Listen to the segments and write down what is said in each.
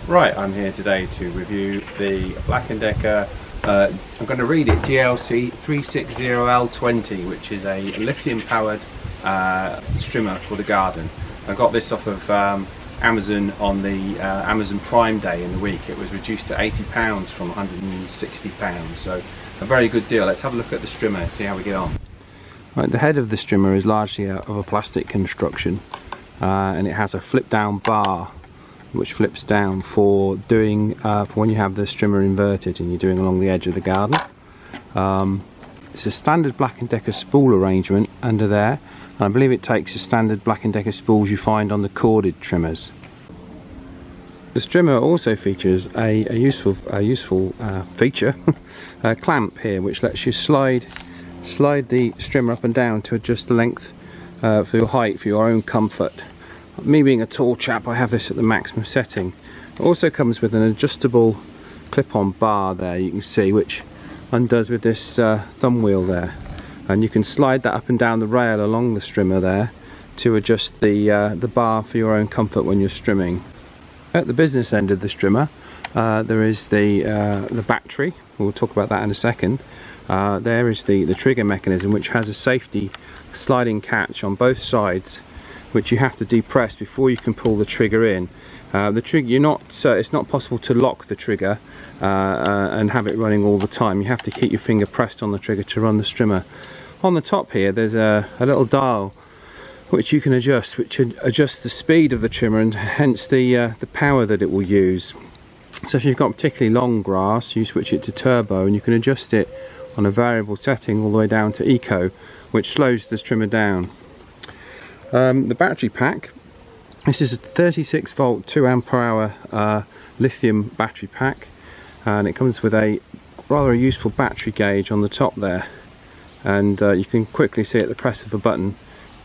Right, I'm here today to review the Black & Decker, I'm going to read it, GLC3630L20, which is a lithium powered strimmer for the garden. I got this off of Amazon on the Amazon Prime Day in the week. It was reduced to £80 from £160, so a very good deal. Let's have a look at the strimmer and see how we get on. Right, the head of the strimmer is largely of a plastic construction, and it has a flip down bar which flips down for doing for when you have the strimmer inverted and you're doing along the edge of the garden. It's a standard Black & Decker spool arrangement under there. I believe it takes the standard Black & Decker spools you find on the corded trimmers. The strimmer also features a useful feature, a clamp here, which lets you slide the strimmer up and down to adjust the length for your height, for your own comfort. Me being a tall chap, I have this at the maximum setting. It also comes with an adjustable clip-on bar there, you can see, which undoes with this thumb wheel there, and you can slide that up and down the rail along the strimmer there to adjust the bar for your own comfort when you're strimming. At the business end of the strimmer, there is the battery. We'll talk about that in a second. There is the trigger mechanism, which has a safety sliding catch on both sides, which you have to depress before you can pull the trigger in. The trigger, it's not possible to lock the trigger and have it running all the time. You have to keep your finger pressed on the trigger to run the strimmer. On the top here, there's a little dial which you can adjust, which adjusts the speed of the trimmer and hence the power that it will use. So if you've got particularly long grass, you switch it to turbo, and you can adjust it on a variable setting all the way down to eco, which slows the trimmer down. The battery pack, this is a 36 volt 2 ampere hour lithium battery pack, and it comes with a rather useful battery gauge on the top there, and you can quickly see at the press of a button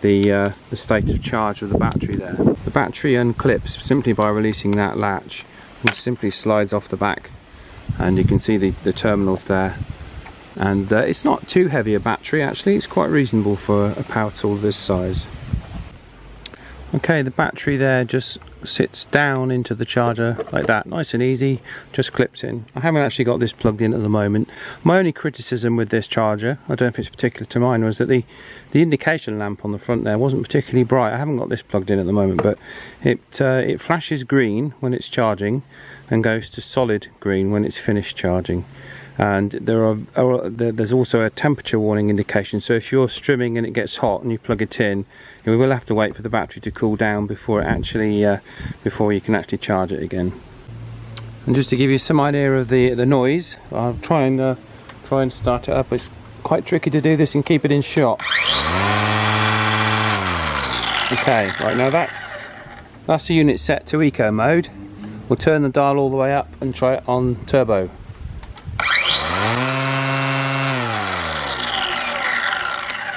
the state of charge of the battery there. The battery unclips simply by releasing that latch, and simply slides off the back, and you can see the terminals there. And it's not too heavy a battery, actually. It's quite reasonable for a power tool this size. Okay, the battery there just sits down into the charger like that, nice and easy, just clips in. I haven't actually got this plugged in at the moment. My only criticism with this charger, I don't know if it's particular to mine, was that the indication lamp on the front there wasn't particularly bright. I haven't got this plugged in at the moment, but it flashes green when it's charging and goes to solid green when it's finished charging. And there's also a temperature warning indication, so if you're strimming and it gets hot and you plug it in, we will have to wait for the battery to cool down before you can actually charge it again. And just to give you some idea of the noise, I'll try and start it up. It's quite tricky to do this and keep it in shot. Okay, right, now that's the unit set to eco mode. We'll turn the dial all the way up and try it on turbo.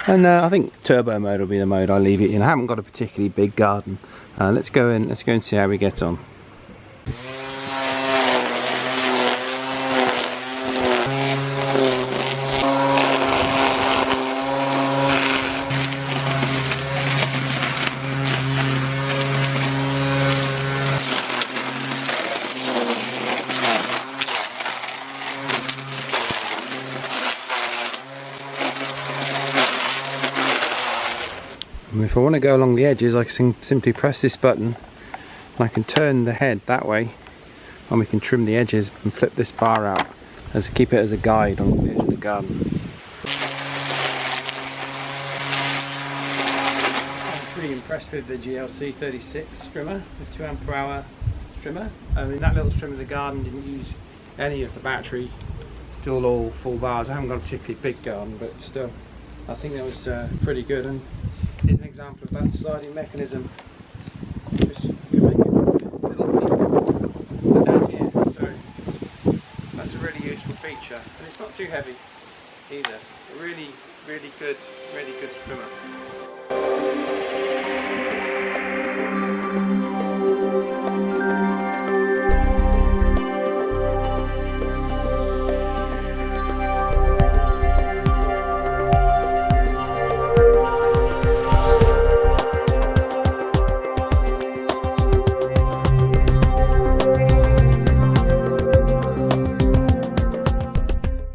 And I think turbo mode will be the mode I leave it in. I haven't got a particularly big garden. Let's go and see how we get on. If I want to go along the edges, I can simply press this button and I can turn the head that way, and we can trim the edges and flip this bar out to keep it as a guide on the edge of the garden. I'm pretty impressed with the GLC36 strimmer, the 2 ampere hour strimmer. I mean, that little strimmer in the garden didn't use any of the battery, still all full bars. I haven't got a particularly big garden, but still I think that was pretty good. And here's an example of that sliding mechanism. Just you make it a little bit down here, so that's a really useful feature, and it's not too heavy either. A really good strimmer.